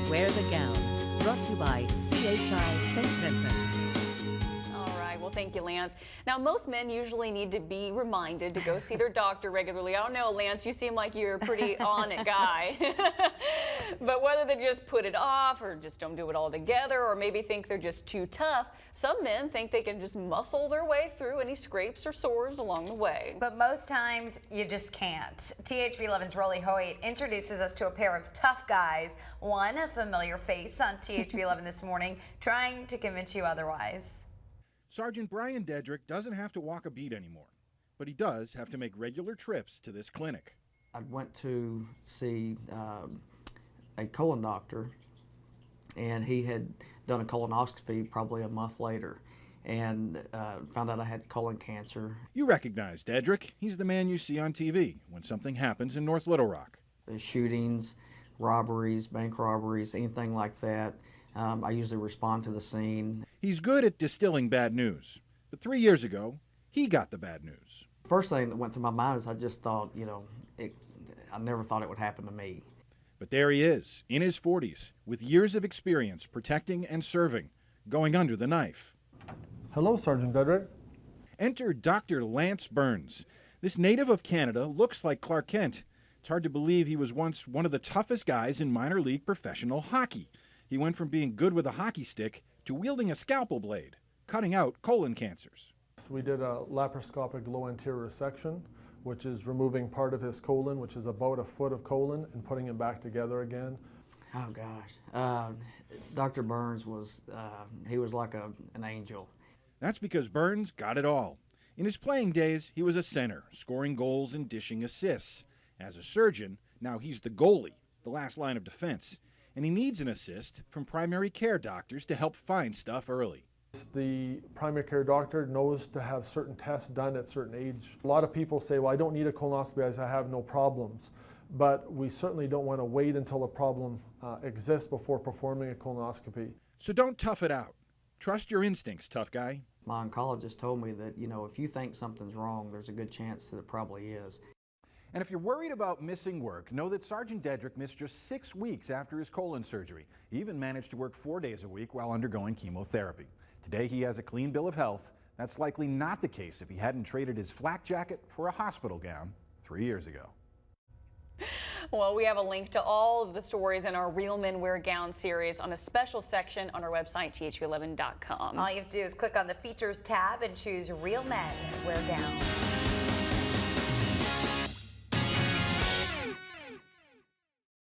Wear the Gown. Brought to you by CHI St. Vincent. Well, thank you, Lance. Now, most men usually need to be reminded to go see their doctor regularly. I don't know, Lance, you seem like you're a pretty on-it guy. But whether they just put it off or just don't do it all together or maybe think they're just too tough, some men think they can just muscle their way through any scrapes or sores along the way. But most times, you just can't. THV 11's Rolly Hoyt introduces us to a pair of tough guys, one a familiar face on THV 11 this morning, trying to convince you otherwise. Sergeant Brian Dedrick doesn't have to walk a beat anymore, but he does have to make regular trips to this clinic. I went to see a colon doctor, and he had done a colonoscopy probably a month later and found out I had colon cancer. You recognize Dedrick. He's the man you see on TV when something happens in North Little Rock. Shootings, robberies, bank robberies, anything like that. I usually respond to the scene. He's good at distilling bad news, but 3 years ago, he got the bad news. First thing that went through my mind is I just thought, I never thought it would happen to me. But there he is, in his 40s, with years of experience protecting and serving, going under the knife. Hello, Sergeant Dedrick. Enter Dr. Lance Burns. This native of Canada looks like Clark Kent. It's hard to believe he was once one of the toughest guys in minor league professional hockey. He went from being good with a hockey stick to wielding a scalpel blade, cutting out colon cancers. So we did a laparoscopic low anterior resection, which is removing part of his colon, which is about a foot of colon, and putting it back together again. Oh gosh, Dr. Burns was, he was like an angel. That's because Burns got it all. In his playing days, he was a center, scoring goals and dishing assists. As a surgeon, now he's the goalie, the last line of defense. And he needs an assist from primary care doctors to help find stuff early. The primary care doctor knows to have certain tests done at certain age. A lot of people say, well, I don't need a colonoscopy as I have no problems. But we certainly don't want to wait until a problem exists before performing a colonoscopy. So don't tough it out. Trust your instincts, tough guy. My oncologist told me that, if you think something's wrong, there's a good chance that it probably is. And if you're worried about missing work, know that Sergeant Dedrick missed just 6 weeks after his colon surgery. He even managed to work 4 days a week while undergoing chemotherapy. Today he has a clean bill of health. That's likely not the case if he hadn't traded his flak jacket for a hospital gown 3 years ago. Well, we have a link to all of the stories in our Real Men Wear Gowns series on a special section on our website, THV11.com. All you have to do is click on the Features tab and choose Real Men Wear Gowns.